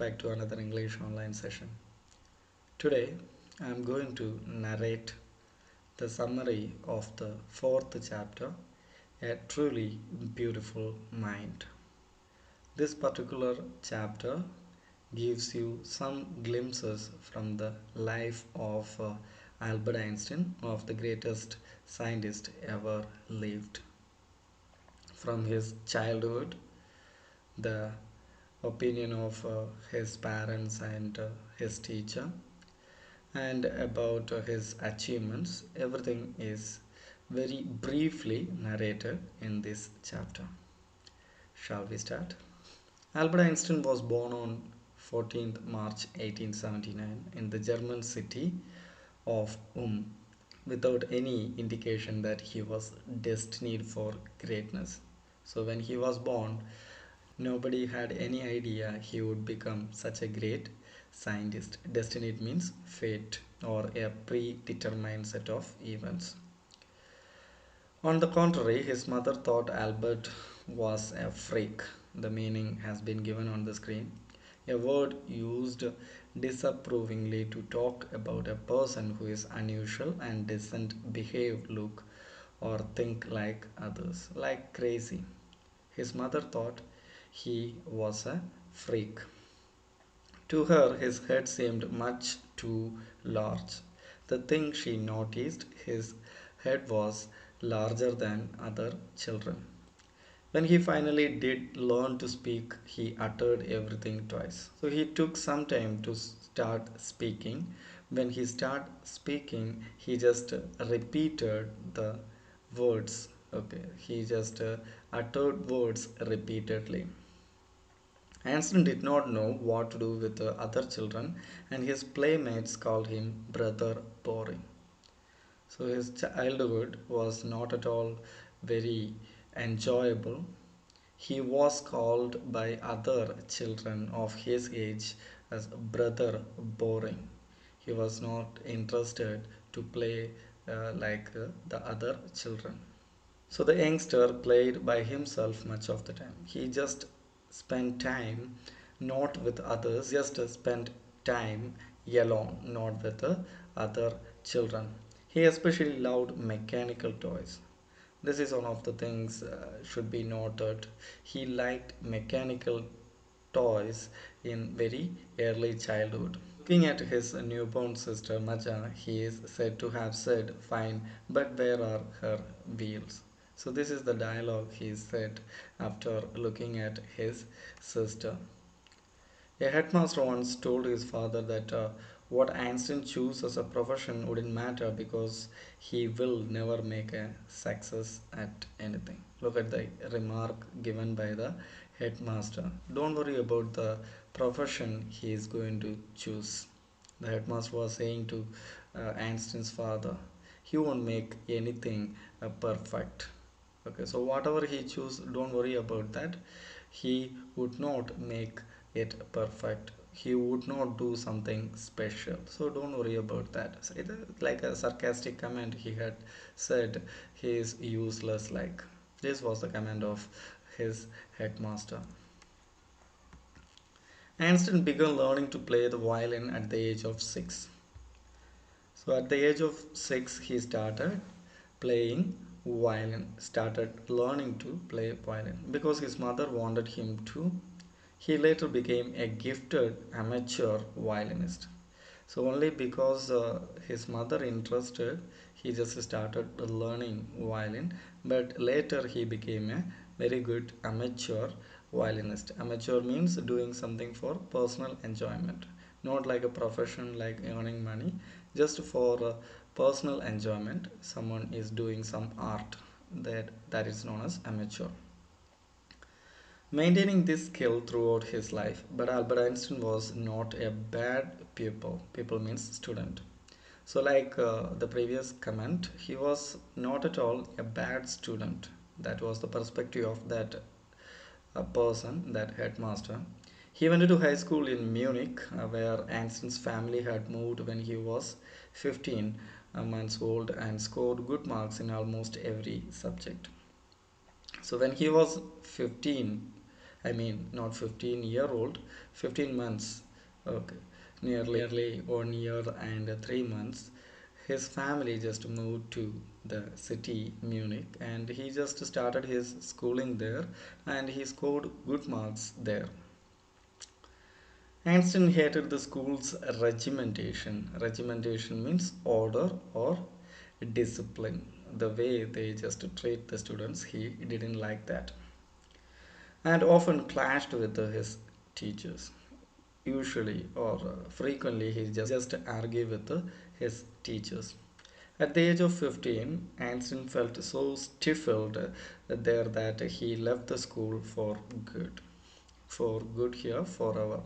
back to another English online session. Today I am going to narrate the summary of the fourth chapter, A Truly Beautiful Mind. This particular chapter gives you some glimpses from the life of Albert Einstein, one of the greatest scientists ever lived. From his childhood, the opinion of his parents and his teacher, and about his achievements. Everything is very briefly narrated in this chapter. Shall we start? Albert Einstein was born on 14th March 1879 in the German city of without any indication that he was destined for greatness. So when he was born, nobody had any idea he would become such a great scientist. Destiny means fate or a predetermined set of events. On the contrary, his mother thought Albert was a freak. The meaning has been given on the screen. A word used disapprovingly to talk about a person who is unusual and doesn't behave, look, or think like others, like crazy. His mother thought he was a freak. To her, his head seemed much too large. The thing she noticed, his head was larger than other children. When he finally did learn to speak, he uttered everything twice. So he took some time to start speaking. When he started speaking, he just repeated the words. Okay, he just uttered words repeatedly. Einstein did not know what to do with the other children, and his playmates called him Brother Boring. So his childhood was not at all very enjoyable. He was called by other children of his age as Brother Boring. He was not interested to play like the other children. So the youngster played by himself much of the time. He just spent time not with others, just spent time alone, not with the other children. He especially loved mechanical toys. This is one of the things should be noted. He liked mechanical toys in very early childhood. Looking at his newborn sister Maja, he is said to have said, "Fine, but where are her wheels?" So this is the dialogue he said after looking at his sister. A headmaster once told his father that what Einstein chose as a profession wouldn't matter because he will never make a success at anything. Look at the remark given by the headmaster. Don't worry about the profession he is going to choose. The headmaster was saying to Einstein's father, he won't make anything perfect. Okay, so whatever he choose, don't worry about that. He would not make it perfect. He would not do something special. So don't worry about that. So it is like a sarcastic comment he had said. He is useless. Like this was the comment of his headmaster. Einstein began learning to play the violin at the age of 6. So at the age of 6, he started playing violin, started learning to play violin because his mother wanted him to. He later became a gifted amateur violinist. So only because his mother interested, he just started learning violin. But later he became a very good amateur violinist. Amateur means doing something for personal enjoyment, not like a profession like earning money. Just for personal enjoyment, someone is doing some art that is known as amateur. Maintaining this skill throughout his life, but Albert Einstein was not a bad pupil. Pupil means student. So, like the previous comment, he was not at all a bad student. That was the perspective of that person, that headmaster. He went to high school in Munich, where Einstein's family had moved when he was 15 months old and scored good marks in almost every subject. So, when he was 15, I mean, not 15-year-old, 15 months. Okay, nearly 1 year and 3 months. His family just moved to the city Munich, and he just started his schooling there, and he scored good marks there. Einstein hated the school's regimentation. Regimentation means order or discipline. The way they just treat the students, he didn't like that, and often clashed with his teachers. Usually or frequently, he just argue with his teachers. At the age of 15, Einstein felt so stifled there that he left the school for good. For good here, forever.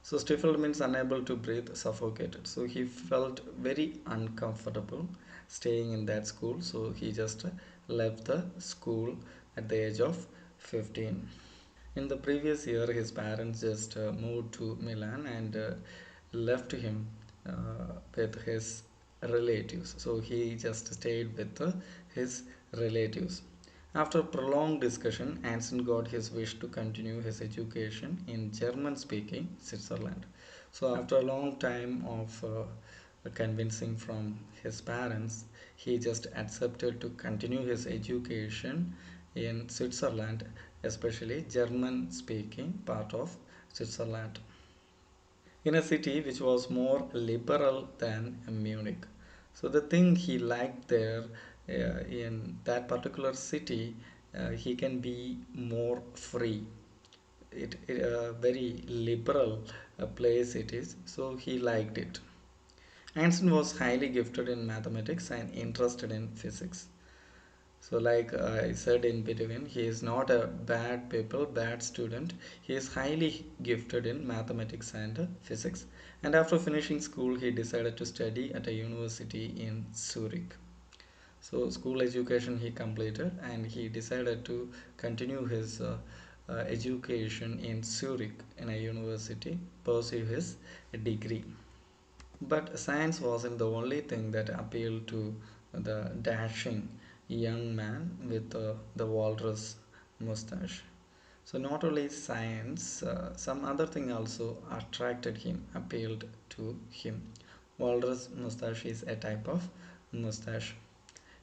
So stifled means unable to breathe, suffocated. So he felt very uncomfortable staying in that school. So he just left the school at the age of 15. In the previous year, his parents just moved to Milan and left him with his relatives. So he just stayed with his relatives. After prolonged discussion, Anson got his wish to continue his education in German speaking Switzerland. So, after a long time of convincing from his parents, he just accepted to continue his education in Switzerland, especially German speaking part of Switzerland, in a city which was more liberal than Munich. So the thing he liked there, in that particular city, he can be more free. It a very liberal place it is, so he liked it. Einstein was highly gifted in mathematics and interested in physics. So, like I said in between, he is not a bad student. He is highly gifted in mathematics and physics. And after finishing school, he decided to study at a university in Zurich. So, school education he completed, and he decided to continue his education in Zurich in a university, pursue his degree. But science wasn't the only thing that appealed to the dashing young man with the walrus mustache. So not only science, some other thing also attracted him, appealed to him. Walrus mustache is a type of mustache.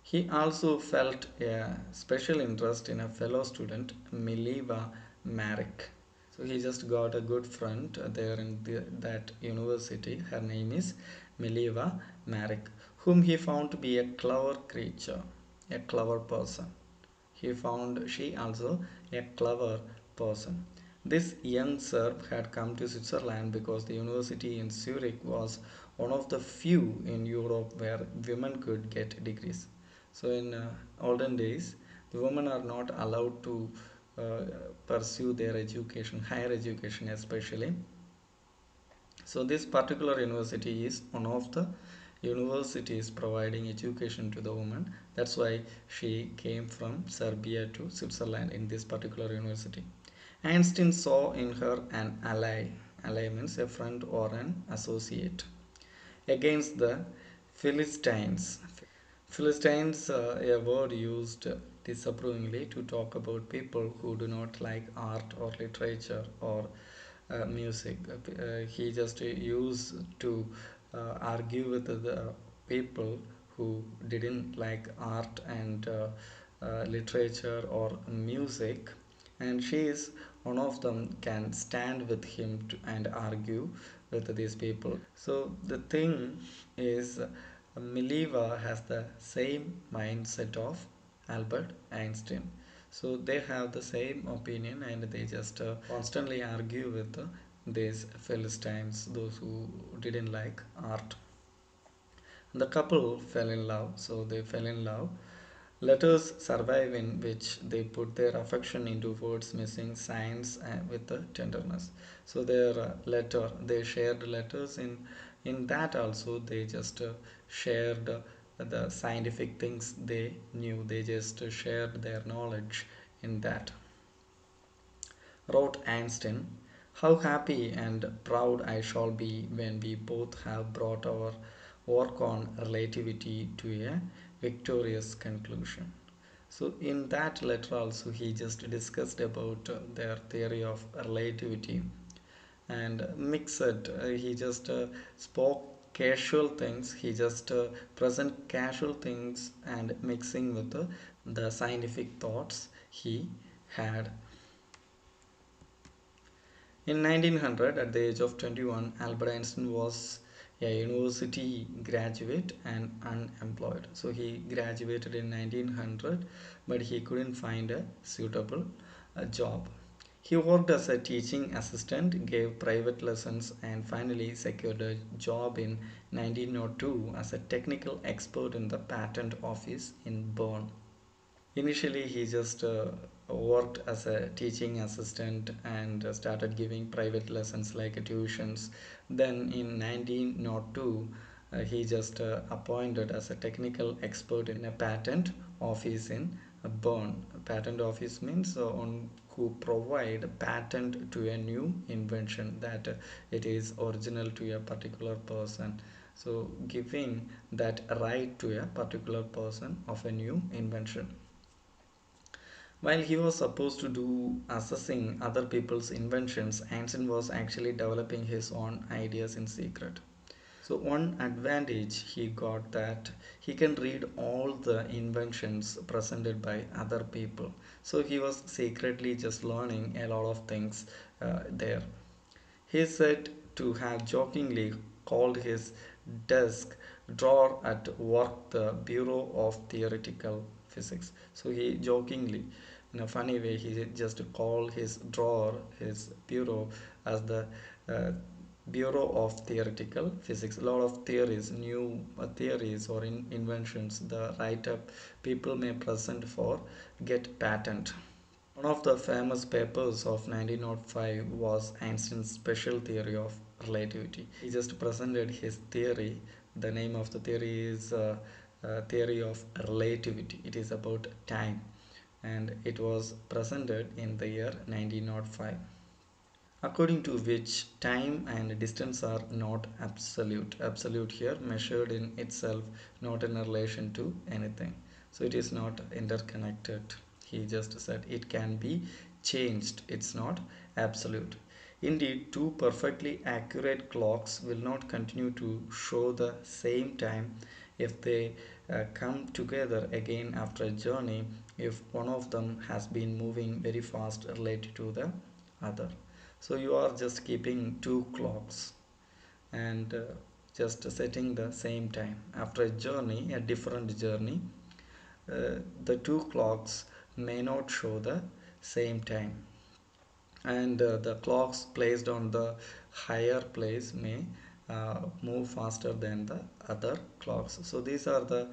He also felt a special interest in a fellow student, Mileva Marek. So he just got a good friend there in that university. Her name is Mileva Marek, whom he found to be a clever creature, a clever person. He found she also a clever person. This young Serb had come to Switzerland because the university in Zurich was one of the few in Europe where women could get degrees. So in olden days, the women are not allowed to uh, pursue their education, higher education especially. So this particular university is one of the universities providing education to the woman. That's why she came from Serbia to Switzerland in this particular university. Einstein saw in her an ally. Ally means a friend or an associate against the Philistines. Philistines, a word used disapprovingly to talk about people who do not like art or literature or music. He just used to argue with the people who didn't like art and literature or music, and she is one of them can stand with him and argue with these people. So the thing is, Mileva has the same mindset of Albert Einstein. So they have the same opinion, and they just constantly argue with these Philistines, those who didn't like art. The couple fell in love, so they fell in love. Letters survive in which they put their affection into words missing signs with the tenderness. So their they shared letters in that also they just shared the scientific things they knew. They just shared their knowledge in that. Wrote Einstein, "How happy and proud I shall be when we both have brought our work on relativity to a victorious conclusion." So in that letter also he just discussed about their theory of relativity and mix it. He just spoke casual things. He just present casual things and mixing with the scientific thoughts he had. In 1900, at the age of 21, Albert Einstein was a university graduate and unemployed. So he graduated in 1900, but he couldn't find a suitable job. He worked as a teaching assistant, gave private lessons, and finally secured a job in 1902 as a technical expert in the patent office in Bern. Initially, he just worked as a teaching assistant and started giving private lessons like tuitions. Then in 1902, he just appointed as a technical expert in a patent office in Bern. A patent office means on who provide a patent to a new invention that it is original to a particular person. So giving that right to a particular person of a new invention. While he was supposed to do assessing other people's inventions, Einstein was actually developing his own ideas in secret. So one advantage he got that he can read all the inventions presented by other people. So he was secretly just learning a lot of things there. He is said to have jokingly called his desk drawer at work the Bureau of Theoretical Physics. So he jokingly, in a funny way, he just called his drawer, his bureau, as the uh, Bureau of Theoretical Physics. A lot of theories, new theories or inventions, the write-up people may present for get patent. One of the famous papers of 1905 was Einstein's special theory of relativity. He just presented his theory. The name of the theory is theory of relativity. It is about time, and it was presented in the year 1905. According to which time and distance are not absolute. Absolute here measured in itself, not in relation to anything. So it is not interconnected. He just said it can be changed. It's not absolute. Indeed, two perfectly accurate clocks will not continue to show the same time if they come together again after a journey if one of them has been moving very fast related to the other. So you are just keeping two clocks and just setting the same time after a journey, a different journey. The two clocks may not show the same time, and the clocks placed on the higher place may move faster than the other clocks. So these are the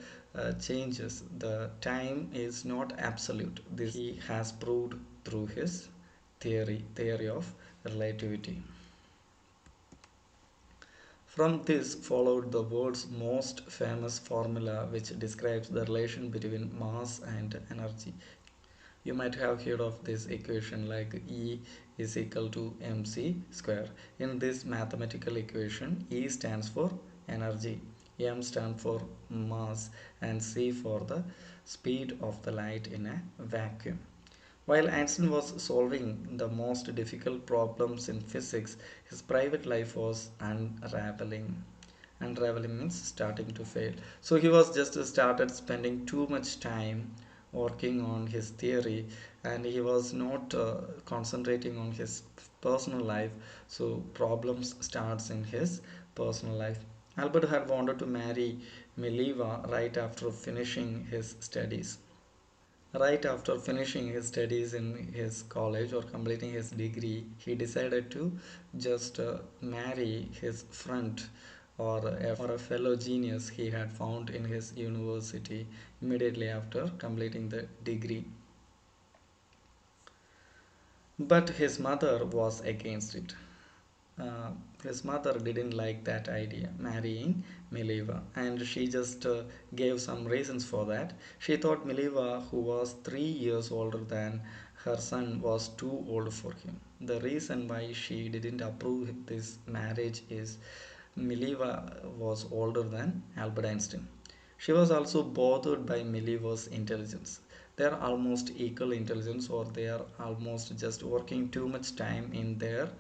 changes. The time is not absolute. This he has proved through his theory of relativity. From this followed the world's most famous formula which describes the relation between mass and energy. You might have heard of this equation like E is equal to mc square. In this mathematical equation, E stands for energy, m stands for mass, and c for the speed of the light in a vacuum. While Einstein was solving the most difficult problems in physics, his private life was unraveling. Unraveling means starting to fail. So he was just started spending too much time working on his theory, and he was not concentrating on his personal life. So problems starts in his personal life. Albert had wanted to marry Mileva right after finishing his studies. Right after finishing his studies in his college or completing his degree, he decided to just marry his friend or a fellow genius he had found in his university immediately after completing the degree. But his mother was against it. uh, his mother didn't like that idea, marrying Mileva, and she just gave some reasons for that. She thought Mileva, who was 3 years older than her son, was too old for him. The reason why she didn't approve this marriage is Mileva was older than Albert Einstein. She was also bothered by Mileva's intelligence. they are almost equal intelligence, or they are almost just working too much time in their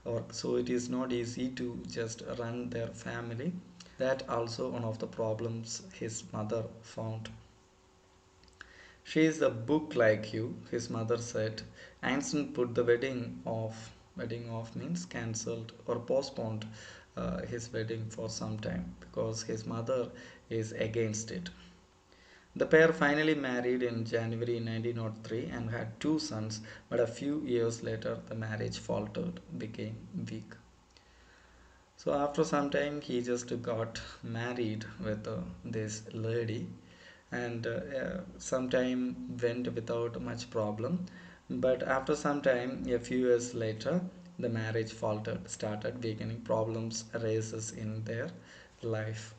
work, so it is not easy to just run their family. That also one of the problems his mother found. She is a book like you, his mother said. Einstein put the wedding off means cancelled or postponed his wedding for some time because his mother is against it. The pair finally married in January 1903 and had two sons, but a few years later the marriage faltered, became weak. So after some time, he just got married with this lady, and some time went without much problem. But after some time, a few years later, the marriage faltered, started beginning problems arises in their life.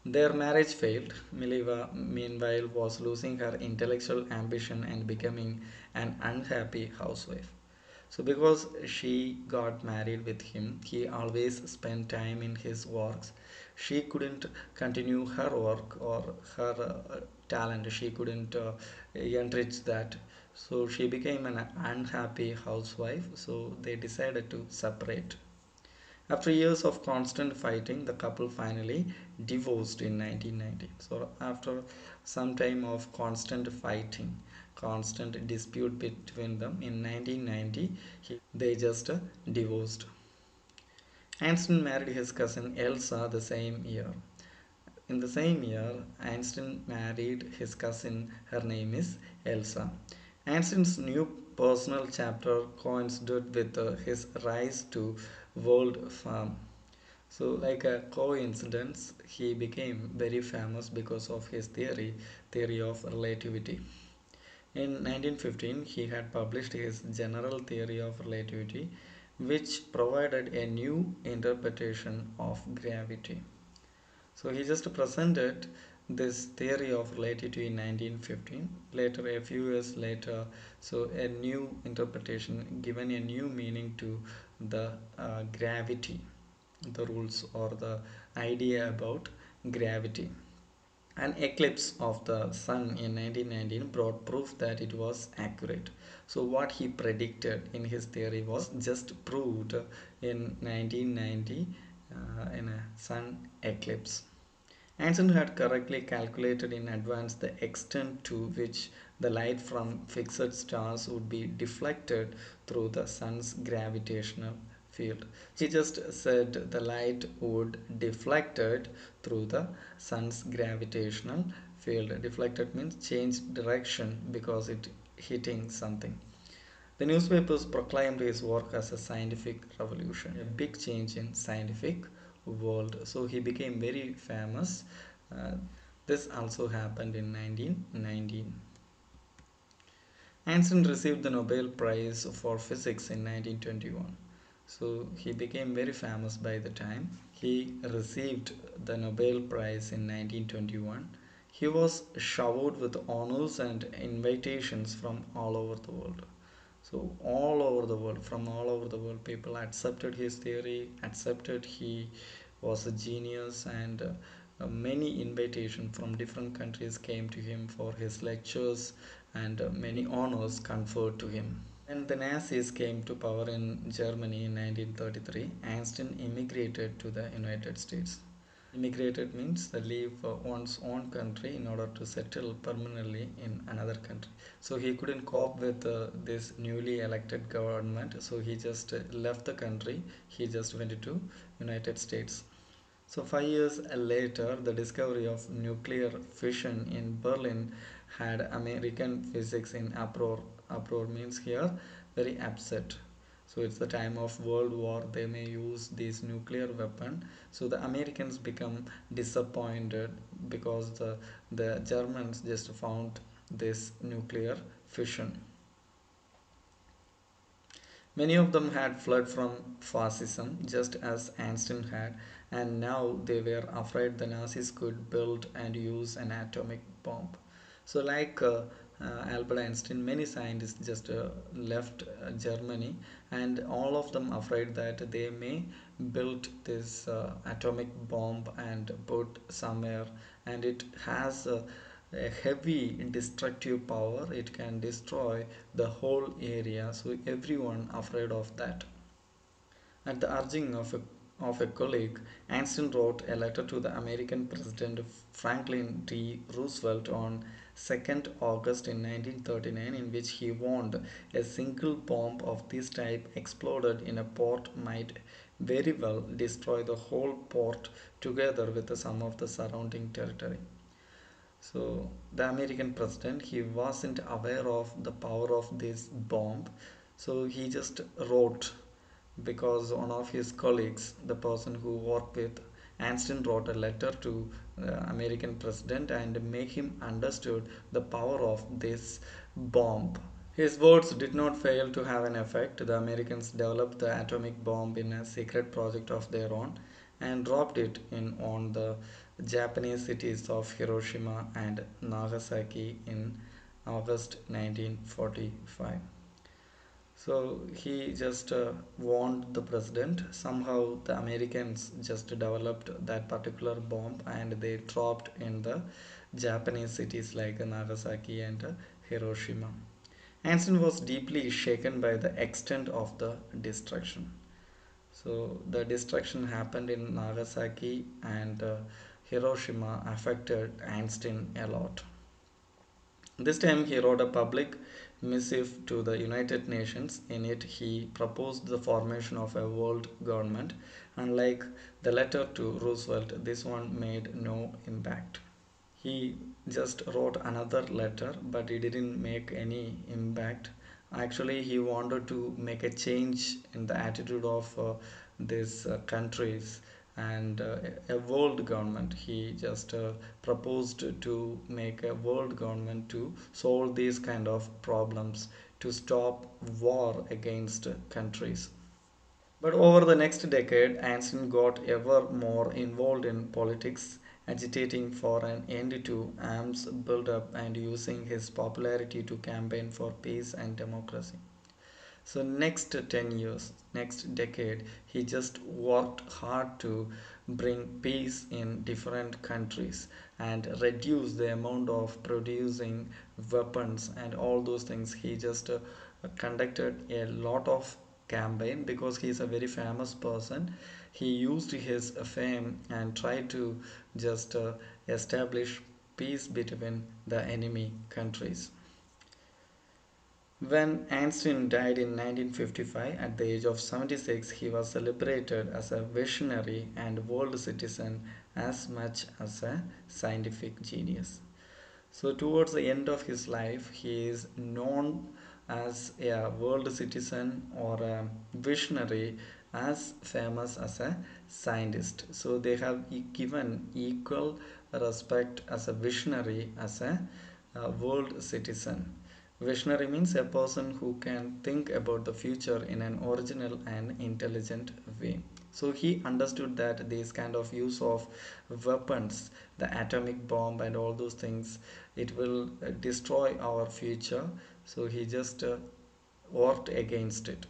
Their marriage failed. Mileva, meanwhile, was losing her intellectual ambition and becoming an unhappy housewife. So, because she got married with him, he always spent time in his works. She couldn't continue her work or her talent, she couldn't enrich that. So, she became an unhappy housewife. So, they decided to separate. After years of constant fighting, the couple finally divorced in 1990. So, after some time of constant fighting, constant dispute between them, in 1990, they just divorced. Einstein married his cousin Elsa the same year. In the same year, Einstein married his cousin. Her name is Elsa. Einstein's new personal chapter coincided with his rise to world fame. So, like a coincidence, he became very famous because of his theory of relativity. In 1915, he had published his general theory of relativity, which provided a new interpretation of gravity. So he just presented this theory of relativity in 1915. Later, a few years later, so a new interpretation, given a new meaning to the gravity, the rules or the idea about gravity. An eclipse of the sun in 1919 brought proof that it was accurate. So what he predicted in his theory was just proved in 1990 in a sun eclipse. Einstein had correctly calculated in advance the extent to which the light from fixed stars would be deflected through the sun's gravitational field. He just said the light would deflected through the sun's gravitational field. Deflected means change direction because it hitting something. The newspapers proclaimed his work as a scientific revolution, a big change in scientific world. So he became very famous. Uh, this also happened in 1919. Einstein received the Nobel Prize for Physics in 1921. So he became very famous by the time he received the Nobel Prize in 1921. He was showered with honors and invitations from all over the world. So all over the world, from all over the world, people accepted his theory, accepted he was a genius, and many invitations from different countries came to him for his lectures, and many honors conferred to him. When the Nazis came to power in Germany in 1933, Einstein immigrated to the United States. Immigrated means leave one's own country in order to settle permanently in another country. So he couldn't cope with this newly elected government. So he just left the country. He just went to United States. So 5 years later, the discovery of nuclear fission in Berlin had American physics in uproar. Uproar means here very upset. So it's the time of World War. They may use this nuclear weapon. So the Americans become disappointed because the Germans just found this nuclear fission. Many of them had fled from fascism, just as Einstein had, and now they were afraid the Nazis could build and use an atomic bomb. So, like Albert Einstein, many scientists just left Germany, and all of them afraid that they may build this atomic bomb and put somewhere, and it has a heavy destructive power. It can destroy the whole area, so everyone afraid of that. At the urging of a colleague, Einstein wrote a letter to the American President Franklin D. Roosevelt on 2nd August in 1939, in which he warned a single bomb of this type exploded in a port might very well destroy the whole port together with some of the surrounding territory. So the American president, he wasn't aware of the power of this bomb, so he just wrote, because one of his colleagues, the person who worked with Einstein, wrote a letter to the American president and make him understood the power of this bomb. His words did not fail to have an effect. The Americans developed the atomic bomb in a secret project of their own and dropped it in on the Japanese cities of Hiroshima and Nagasaki in August 1945. So he just warned the president. Somehow the Americans just developed that particular bomb and they dropped in the Japanese cities like Nagasaki and Hiroshima. Einstein was deeply shaken by the extent of the destruction. So the destruction happened in Nagasaki and Hiroshima affected Einstein a lot. This time he wrote a public missive to the United Nations. In it, he proposed the formation of a world government. Unlike the letter to Roosevelt, this one made no impact. He just wrote another letter, but it didn't make any impact. Actually, he wanted to make a change in the attitude of these countries and a world government. He just proposed to make a world government to solve these kind of problems, to stop war against countries. But over the next decade, Einstein got ever more involved in politics, agitating for an end to arms buildup and using his popularity to campaign for peace and democracy. So next 10 years, next decade, he just worked hard to bring peace in different countries and reduce the amount of producing weapons and all those things. He just conducted a lot of campaign because he is a very famous person. He used his fame and tried to just establish peace between the enemy countries. When Einstein died in 1955 at the age of 76, he was celebrated as a visionary and world citizen as much as a scientific genius. So, towards the end of his life, he is known as a world citizen or a visionary as famous as a scientist. So, they have given equal respect as a visionary as a world citizen. Visionary means a person who can think about the future in an original and intelligent way. So he understood that this kind of use of weapons, the atomic bomb and all those things, it will destroy our future. So he just worked against it.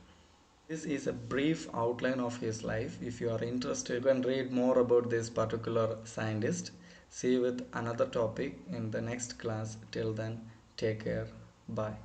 This is a brief outline of his life. If you are interested, you can read more about this particular scientist. See you with another topic in the next class. Till then, take care. Bye.